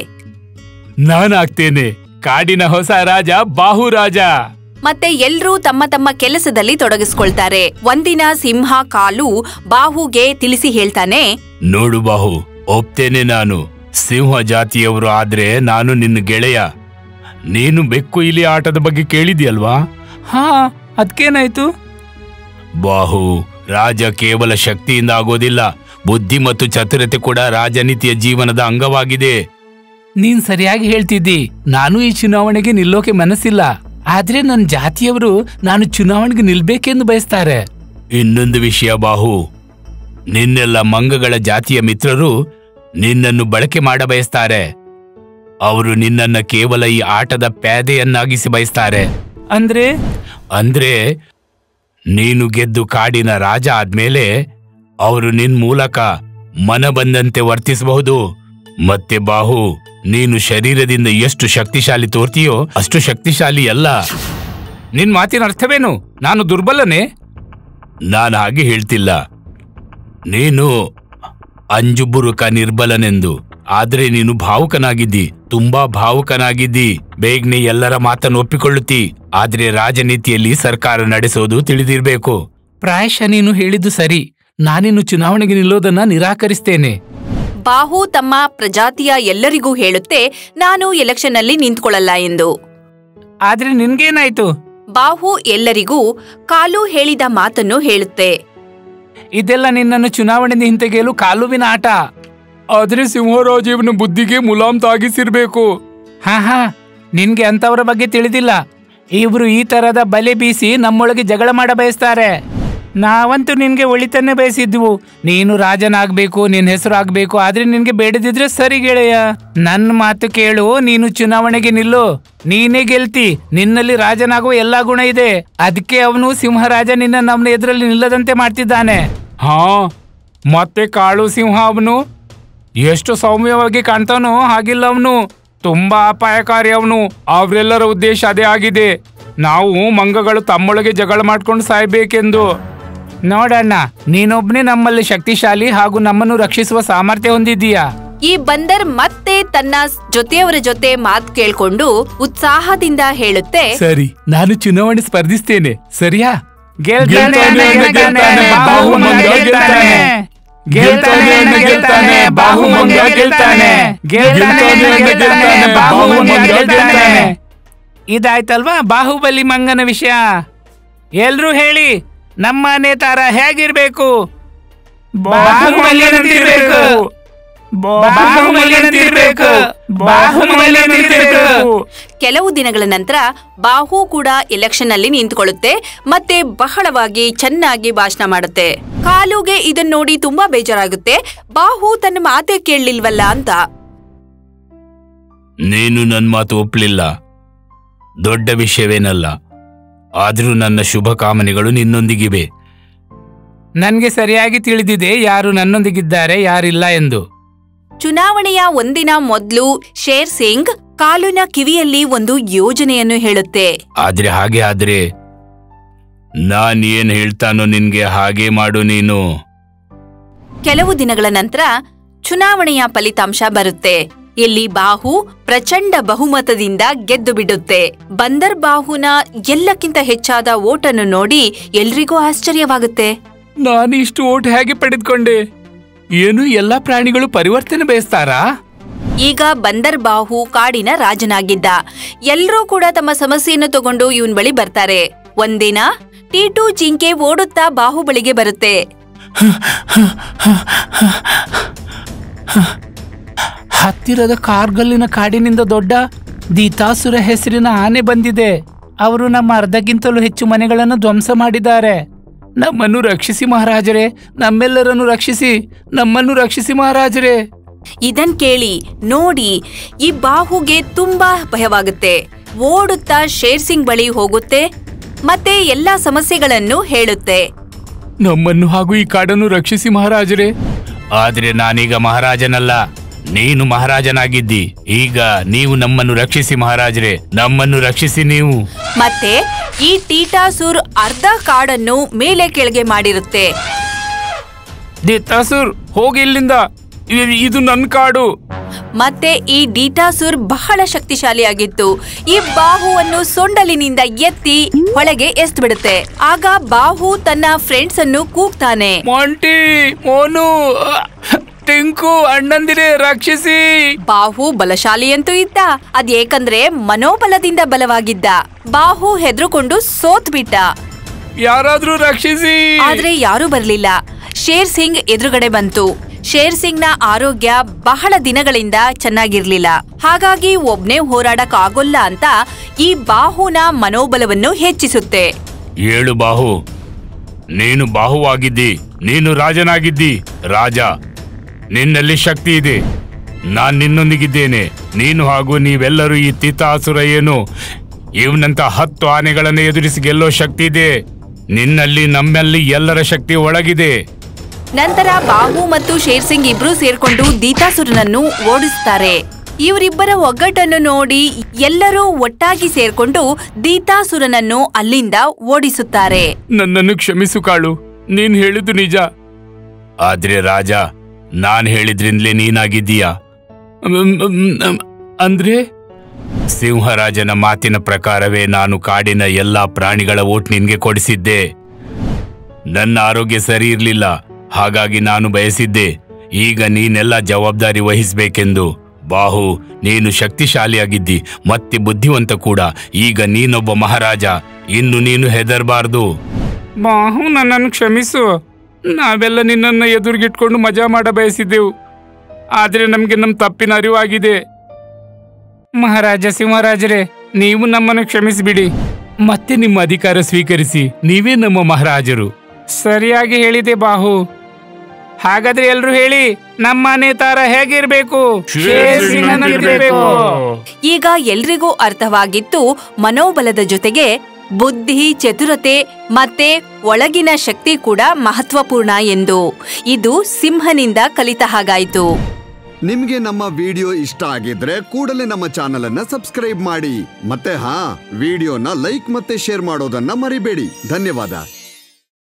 ನಾನಾಗ್ತೇನೆ ಕಾಡಿನ ಹೊಸ ರಾಜ, ಬಾಹು ರಾಜ. ಮತ್ತೆ ಎಲ್ರೂ ತಮ್ಮ ತಮ್ಮ ಕೆಲಸದಲ್ಲಿ ತೊಡಗಿಸ್ಕೊಳ್ತಾರೆ. ಒಂದಿನ ಸಿಂಹ ಕಾಲು ಬಾಹುಗೆ ತಿಳಿಸಿ ಹೇಳ್ತಾನೆ, ನೋಡು ಬಾಹು, ಒಪ್ತೇನೆ, ನಾನು ಸಿಂಹ ಜಾತಿಯವರು, ಆದ್ರೆ ನಾನು ನಿನ್ನ ಗೆಳೆಯ. ನೀನು ಬೆಕ್ಕು ಇಲಿ ಆಟದ ಬಗ್ಗೆ ಕೇಳಿದ್ಯಲ್ವಾ? ಹಾ, ಅದ್ಕೇನಾಯ್ತು? ಬಾಹು, ರಾಜ ಕೇವಲ ಶಕ್ತಿಯಿಂದ ಆಗೋದಿಲ್ಲ, ಬುದ್ಧಿ ಮತ್ತು ಚತುರತೆ ಕೂಡ ರಾಜನೀತಿಯ ಜೀವನದ ಅಂಗವಾಗಿದೆ. ನೀನ್ ಸರಿಯಾಗಿ ಹೇಳ್ತಿದ್ದಿ. ನಾನು ಈ ಚುನಾವಣೆಗೆ ನಿಲ್ಲೋಕೆ ಮನಸ್ಸಿಲ್ಲ. ಆದ್ರೆ ನನ್ನ ಜಾತಿಯವರು ನಾನು ಚುನಾವಣೆಗೆ ನಿಲ್ಬೇಕೆಂದು ಬಯಸ್ತಾರೆ. ಇನ್ನೊಂದು ವಿಷಯ ಬಾಹು, ನಿನ್ನೆಲ್ಲ ಮಂಗಗಳ ಜಾತಿಯ ಮಿತ್ರರು ನಿನ್ನನ್ನು ಬಳಕೆ ಮಾಡ ಬಯಸ್ತಾರೆ. ಅವರು ನಿನ್ನನ್ನ ಕೇವಲ ಈ ಆಟದ ಪ್ಯಾದೆಯನ್ನಾಗಿಸಿ ಬಯಸ್ತಾರೆ. ಅಂದ್ರೆ ನೀನು ಗೆದ್ದು ಕಾಡಿನ ರಾಜ ಆದ್ಮೇಲೆ ಅವರು ನಿನ್ ಮೂಲಕ ಮನ ಬಂದಂತೆ ವರ್ತಿಸಬಹುದು. ಮತ್ತೆ ಬಾಹು, ನೀನು ಶರೀರದಿಂದ ಎಷ್ಟು ಶಕ್ತಿಶಾಲಿ ತೋರ್ತೀಯೋ ಅಷ್ಟು ಶಕ್ತಿಶಾಲಿ ಅಲ್ಲ. ನಿನ್ ಮಾತಿನ ಅರ್ಥವೇನು? ನಾನು ದುರ್ಬಲನೇ? ನಾನು ಹಾಗೆ ಹೇಳ್ತಿಲ್ಲ. ನೀನು ಅಂಜುಬುರುಕ ನಿರ್ಬಲನೆಂದು. ಆದ್ರೆ ನೀನು ಭಾವುಕನಾಗಿದ್ದಿ, ತುಂಬಾ ಭಾವುಕನಾಗಿದ್ದಿ. ಬೇಗನೆ ಎಲ್ಲರ ಮಾತನ್ನು ಒಪ್ಪಿಕೊಳ್ಳುತ್ತಿ. ಆದ್ರೆ ರಾಜನೀತಿಯಲ್ಲಿ ಸರ್ಕಾರ ನಡೆಸೋದು ತಿಳಿದಿರ್ಬೇಕು. ಪ್ರಾಯಶಃ ನೀನು ಹೇಳಿದ್ದು ಸರಿ. ನಾನಿನ್ನು ಚುನಾವಣೆಗೆ ನಿಲ್ಲೋದನ್ನ ನಿರಾಕರಿಸ್ತೇನೆ. ಬಾಹು ತಮ್ಮ ಪ್ರಜಾತಿಯ ಎಲ್ಲರಿಗೂ ಹೇಳುತ್ತೆ, ನಾನು ಎಲೆಕ್ಷನ್ ಅಲ್ಲಿ ನಿಂತ್ಕೊಳ್ಳಲ್ಲ ಎಂದು. ಆದ್ರೆ ನಿನ್ಗೇನಾಯ್ತು? ಬಾಹು ಎಲ್ಲರಿಗೂ ಕಾಲು ಹೇಳಿದ ಮಾತನ್ನು ಹೇಳುತ್ತೆ. ಇದೆಲ್ಲ ನಿನ್ನನ್ನು ಚುನಾವಣೆಯಿಂದ ಹಿಂತೆಗೆಯಲು ಕಾಲುವಿನ ಆಟ. ಆದ್ರೆ ಸಿಂಹರಾಜೀವನ ಬುದ್ಧಿಗೆ ಮುಲಾಮ್ ತಾಗಿಸಿರ್ಬೇಕು. ಹಾ, ನಿನ್ಗೆ ಅಂತವರ ಬಗ್ಗೆ ತಿಳಿದಿಲ್ಲ. ಇವ್ರು ಈ ತರದ ಬಲೆ ಬೀಸಿ ನಮ್ಮೊಳಗೆ ಜಗಳ ಮಾಡ ಬಯಸ್ತಾರೆ. ನಾವಂತೂ ನಿನ್ಗೆ ಒಳಿತನ್ನೇ ಬಯಸಿದ್ವು. ನೀನು ರಾಜನಾಗ್ಬೇಕು, ನಿನ್ ಹೆಸರು ಆಗ್ಬೇಕು. ಆದ್ರೆ ನಿನ್ಗೆ ಬೇಡದಿದ್ರೆ ಸರಿ ಗೆಳೆಯ. ನನ್ನ ಮಾತು ಕೇಳು, ನೀನು ಚುನಾವಣೆಗೆ ನಿಲ್ಲು, ನೀನೇ ಗೆಲ್ತಿ. ನಿನ್ನಲ್ಲಿ ರಾಜನಾಗುವ ಎಲ್ಲಾ ಗುಣ ಇದೆ. ಅದಕ್ಕೆ ಅವನು ಸಿಂಹರಾಜ ನಿನ್ನ ನಮ್ಮ ಎದುರಲ್ಲಿ ನಿಲ್ಲದಂತೆ ಮಾಡ್ತಿದ್ದಾನೆ. ಹಾ, ಮತ್ತೆ ಕಾಳು ಸಿಂಹ ಅವನು ಎಷ್ಟು ಸೌಮ್ಯವಾಗಿ ಕಾಣ್ತಾನೋ ಹಾಗಿಲ್ಲ, ಅವನು ತುಂಬಾ ಅಪಾಯಕಾರಿ. ಅವನು ಅವರೆಲ್ಲರ ಉದ್ದೇಶ ಅದೇ ಆಗಿದೆ, ನಾವು ಮಂಗಗಳು ತಮ್ಮೊಳಗೆ ಜಗಳ ಮಾಡ್ಕೊಂಡು ಸಾಯ್ಬೇಕೆಂದು. ನೋಡಣ್ಣ, ನೀನೊಬ್ನೇ ನಮ್ಮಲ್ಲಿ ಶಕ್ತಿಶಾಲಿ ಹಾಗೂ ನಮ್ಮನ್ನು ರಕ್ಷಿಸುವ ಸಾಮರ್ಥ್ಯ ಹೊಂದಿದ್ದೀಯಾ. ಈ ಬಂದರ್ ಮತ್ತೆ ತನ್ನ ಜೊತೆಯವರ ಜೊತೆ ಮಾತು ಕೇಳ್ಕೊಂಡು ಉತ್ಸಾಹದಿಂದ ಹೇಳುತ್ತೆ, ಸರಿ, ನಾನು ಚುನಾವಣೆ ಸ್ಪರ್ಧಿಸ್ತೇನೆ, ಸರಿಯಾ? ಇದಾಯ್ತಲ್ವಾ ಬಾಹುಬಲಿ ಮಂಗನ ವಿಷಯ. ಎಲ್ರೂ ಹೇಳಿ, ನಮ್ಮ ನೇತಾರ ಹೇಗಿರ್ಬೇಕು? ಕೆಲವು ದಿನಗಳ ನಂತರ ಬಾಹು ಕೂಡ ಎಲೆಕ್ಷನ್ ಅಲ್ಲಿ ನಿಂತುಕೊಳ್ಳುತ್ತೆ ಮತ್ತೆ ಬಹಳವಾಗಿ ಚೆನ್ನಾಗಿ ಭಾಷಣ ಮಾಡುತ್ತೆ. ಕಾಲುಗೆ ಇದನ್ನ ನೋಡಿ ತುಂಬಾ ಬೇಜಾರಾಗುತ್ತೆ. ಬಾಹು ತನ್ನ ಮಾತೆ ಕೇಳಲಿಲ್ವಲ್ಲ ಅಂತ. ನೀನು ನನ್ನ ಮಾತು ಒಪ್ಲಿಲ್ಲ, ದೊಡ್ಡ ವಿಷಯವೇನಲ್ಲ. ಆದ್ರೂ ನನ್ನ ಶುಭ ಕಾಮನೆಗಳು ನಿನ್ನೊಂದಿಗಿವೆ. ನನ್ಗೆ ಸರಿಯಾಗಿ ತಿಳಿದಿದೆ ಯಾರು ನನ್ನೊಂದಿಗಿದ್ದಾರೆ, ಯಾರಿಲ್ಲ ಎಂದು. ಚುನಾವಣೆಯ ಒಂದಿನ ಮೊದಲು ಶೇರ್ ಸಿಂಗ್ ಕಾಲುನ ಕಿವಿಯಲ್ಲಿ ಒಂದು ಯೋಜನೆಯನ್ನು ಹೇಳುತ್ತೆ. ಆದ್ರೆ ನಾನ್ ಏನ್ ಹೇಳ್ತಾನೋ ನಿನ್ಗೆ ಹಾಗೆ ಮಾಡು ನೀನು. ಕೆಲವು ದಿನಗಳ ನಂತರ ಚುನಾವಣೆಯ ಫಲಿತಾಂಶ ಬರುತ್ತೆ. ಇಲ್ಲಿ ಬಾಹು ಪ್ರಚಂಡ ಬಹುಮತದಿಂದ ಗೆದ್ದು ಬಿಡುತ್ತೆ. ಬಂದರ್ ಬಾಹುನ ಎಲ್ಲಕ್ಕಿಂತ ಹೆಚ್ಚಾದ ಓಟನ್ನು ನೋಡಿ ಎಲ್ರಿಗೂ ಆಶ್ಚರ್ಯವಾಗುತ್ತೆ. ನಾನು ಇಷ್ಟು ಓಟ್ ಹೇಗೆ ಪಡೆದುಕೊಂಡೆ? ಏನು ಎಲ್ಲಾ ಪ್ರಾಣಿಗಳು ಪರಿವರ್ತನೆ ಬಯಸ್ತಾರಾ? ಈಗ ಬಂದರ್ ಬಾಹು ಕಾಡಿನ ರಾಜನಾಗಿದ್ದ. ಎಲ್ರೂ ಕೂಡ ತಮ್ಮ ಸಮಸ್ಯೆಯನ್ನು ತಗೊಂಡು ಇವನ್ ಬಳಿ ಬರ್ತಾರೆ. ಒಂದಿನ ಟೀಟು ಜಿಂಕೆ ಓಡುತ್ತಾ ಬಾಹು ಬಳಿಗೆ ಬರುತ್ತೆ. ಹತ್ತಿರದ ಕಾರ್ಗಲ್ಲಿನ ಕಾಡಿನಿಂದ ದೊಡ್ಡ ದೀತಾಸುರ ಹೆಸರಿನ ಆನೆ ಬಂದಿದೆ. ಅವರು ನಮ್ಮ ಅರ್ಧಕ್ಕಿಂತಲೂ ಹೆಚ್ಚು ಮನೆಗಳನ್ನು ಧ್ವಂಸ ಮಾಡಿದ್ದಾರೆ. ನಮ್ಮನ್ನು ರಕ್ಷಿಸಿ ಮಹಾರಾಜರೇ, ನಮ್ಮೆಲ್ಲರನ್ನು ರಕ್ಷಿಸಿ, ನಮ್ಮನ್ನು ರಕ್ಷಿಸಿ ಮಹಾರಾಜರೇ. ಇದನ್ ಕೇಳಿ ನೋಡಿ ಈ ಬಾಹುಗೆ ತುಂಬಾ ಭಯವಾಗುತ್ತೆ. ಓಡುತ್ತಾ ಶೇರ್ ಸಿಂಗ್ ಬಳಿ ಹೋಗುತ್ತೆ ಮತ್ತೆ ಎಲ್ಲಾ ಸಮಸ್ಯೆಗಳನ್ನು ಹೇಳುತ್ತೆ. ನಮ್ಮನ್ನು ಹಾಗೂ ಈ ಕಾಡನ್ನು ರಕ್ಷಿಸಿ ಮಹಾರಾಜರೇ. ಆದ್ರೆ ನಾನೀಗ ಮಹಾರಾಜನಲ್ಲ, ನೀನು ಮಹಾರಾಜನಾಗಿದ್ದಿ. ಈಗ ನೀವು ನಮ್ಮನ್ನು ರಕ್ಷಿಸಿ ಮಹಾರಾಜರೇ, ನಮ್ಮನ್ನು ರಕ್ಷಿಸಿ ನೀವು. ಮತ್ತೆ ಈ ಟೀಟಾಸುರ್ ಅರ್ಧ ಕಾಡನ್ನು ಮೇಲೆ ಕೆಳಗೆ ಮಾಡಿರುತ್ತೆ. ದೀತಾಸುರ್, ಹೋಗಿ ಇಲ್ಲಿಂದ, ಇದು ನನ್ನ ಕಾಡು. ಮತ್ತೆ ಈ ಡೀಟಾಸುರ್ ಬಹಳ ಶಕ್ತಿಶಾಲಿಯಾಗಿತ್ತು. ಈ ಬಾಹುವನ್ನು ಸೊಂಡಲಿನಿಂದ ಎತ್ತಿ ಒಳಗೆ ಎಸ್ಬಿಡುತ್ತೆ. ಆಗ ಬಾಹು ತನ್ನ ಫ್ರೆಂಡ್ಸ್ ಅನ್ನು ಕೂಗ್ತಾನೆ, ಮಾಂಟಿ, ಮೋನು, ಟಿಂಕು, ಅಣ್ಣಂದಿರೇ, ರಕ್ಷಿಸಿ. ಬಾಹು ಬಲಶಾಲಿ ಅಂತೂ ಇದ್ದ, ಅದೇಕಂದ್ರೆ ಮನೋಬಲದಿಂದ ಬಲವಾಗಿದ್ದ. ಬಾಹು ಹೆದರುಕೊಂಡು ಸೋತ್ ಬಿಟ್ಟ. ಯಾರಾದ್ರೂ ರಕ್ಷಿಸಿ. ಆದ್ರೆ ಯಾರೂ ಬರ್ಲಿಲ್ಲ. ಶೇರ್ ಸಿಂಗ್ ಎದುರುಗಡೆ ಬಂತು. ಶೇರ್ ಸಿಂಗ್ ನ ಆರೋಗ್ಯ ಬಹಳ ದಿನಗಳಿಂದ ಚೆನ್ನಾಗಿರ್ಲಿಲ್ಲ. ಹಾಗಾಗಿ ಒಬ್ನೇ ಹೋರಾಡಕ್ ಆಗೋಲ್ಲ ಅಂತ ಈ ಬಾಹುನ ಮನೋಬಲವನ್ನು ಹೆಚ್ಚಿಸುತ್ತೆ. ಏಳು ಬಾಹು, ನೀನು ಬಾಹುವಾಗಿದ್ದಿ, ನೀನು ರಾಜನಾಗಿದ್ದಿ. ರಾಜ, ನಿನ್ನಲ್ಲಿ ಶಕ್ತಿ ಇದೆ, ನಾನ್ ನಿನ್ನೊಂದಿಗಿದ್ದೇನೆ. ನೀನು ಹಾಗೂ ನೀವೆಲ್ಲರೂ ಈ ತೀತಾಸುರ ಏನು ಇವನಂತ 10 ಆನೆಗಳನ್ನು ಎದುರಿಸಿ ಗೆಲ್ಲೋ ಶಕ್ತಿ ಇದೆ. ನಿನ್ನಲ್ಲಿ ನಮ್ಮಲ್ಲಿ ಎಲ್ಲರ ಶಕ್ತಿ ಒಳಗಿದೆ. ನಂತರ ಬಾಹು ಮತ್ತು ಶೇರ್ ಸಿಂಗ್ ಇಬ್ರು ಸೇರ್ಕೊಂಡು ದೀತಾಸುರನನ್ನು ಓಡಿಸ್ತಾರೆ. ಇವರಿಬ್ಬರ ಒಗ್ಗಟ್ಟನ್ನು ನೋಡಿ ಎಲ್ಲರೂ ಒಟ್ಟಾಗಿ ಸೇರ್ಕೊಂಡು ದೀತಾಸುರನನ್ನು ಅಲ್ಲಿಂದ ಓಡಿಸುತ್ತಾರೆ. ನನ್ನನ್ನು ಕ್ಷಮಿಸು ಕಾಳು, ನೀನ್ ಹೇಳಿದ್ದು ನಿಜ. ಆದ್ರೆ ರಾಜ, ನಾನ್ ಹೇಳಿದ್ರಿಂದಲೇ ನೀನಾಗಿದ್ದೀಯಾ. ಅಂದ್ರೆ ಸಿಂಹರಾಜನ ಮಾತಿನ ಪ್ರಕಾರವೇ ನಾನು ಕಾಡಿನ ಎಲ್ಲಾ ಪ್ರಾಣಿಗಳ ಓಟ್ ನಿನ್ಗೆ ಕೊಡಿಸಿದ್ದೆ. ನನ್ನ ಆರೋಗ್ಯ ಸರಿ ಇರ್ಲಿಲ್ಲ, ಹಾಗಾಗಿ ನಾನು ಬಯಸಿದ್ದೆ ಈಗ ನೀನೆಲ್ಲ ಜವಾಬ್ದಾರಿ ವಹಿಸ್ಬೇಕೆಂದು. ಬಾಹು, ನೀನು ಶಕ್ತಿಶಾಲಿಯಾಗಿದ್ದಿ ಮತ್ತೆ ಬುದ್ಧಿವಂತ ಕೂಡ. ಈಗ ನೀನೊಬ್ಬ ಮಹಾರಾಜ, ಇನ್ನು ನೀನು ಹೆದರ್ಬಾರ್ದು. ಬಾಹು, ನನ್ನನ್ನು ಕ್ಷಮಿಸು. ನಾವೆಲ್ಲ ನಿನ್ನನ್ನು ಎದುರುಗಿಟ್ಕೊಂಡು ಮಜಾ ಮಾಡ ಬಯಸಿದ್ದೆವು. ಆದ್ರೆ ನಮ್ಗೆ ನಮ್ಮ ತಪ್ಪಿನ ಅರಿವಾಗಿದೆ. ಮಹಾರಾಜ ಸಿಂಹರಾಜರೇ, ನೀವು ನಮ್ಮನ್ನು ಕ್ಷಮಿಸಿಬಿಡಿ. ಮತ್ತೆ ನಿಮ್ಮ ಅಧಿಕಾರ ಸ್ವೀಕರಿಸಿ, ನೀವೇ ನಮ್ಮ ಮಹಾರಾಜರು. ಸರಿಯಾಗಿ ಹೇಳಿದೆ ಬಾಹು. ಹಾಗಾದ್ರೆ ಎಲ್ರು ಹೇಳಿ, ನಮ್ಮ ನೇತಾರ ಹೇಗಿರ್ಬೇಕು? ಶೇರ್ ಸಿಂಹನಂತಿರ್ಬೇಕು. ಈಗ ಎಲ್ರಿಗೂ ಅರ್ಥವಾಗಿತ್ತು, ಮನೋಬಲದ ಜೊತೆಗೆ ಬುದ್ಧಿ, ಚತುರತೆ ಮತ್ತೆ ಒಳಗಿನ ಶಕ್ತಿ ಕೂಡ ಮಹತ್ವಪೂರ್ಣ ಎಂದು. ಇದು ಸಿಂಹನಿಂದ ಕಲಿತ ಹಾಗಾಯಿತು. ನಿಮ್ಗೆ ನಮ್ಮ ವಿಡಿಯೋ ಇಷ್ಟ ಆಗಿದ್ರೆ ಕೂಡಲೇ ನಮ್ಮ ಚಾನೆಲ್ ಅನ್ನ ಸಬ್ಸ್ಕ್ರೈಬ್ ಮಾಡಿ. ಮತ್ತೆ ವಿಡಿಯೋನ ಲೈಕ್ ಮತ್ತೆ ಶೇರ್ ಮಾಡೋದನ್ನ ಮರಿಬೇಡಿ. ಧನ್ಯವಾದ.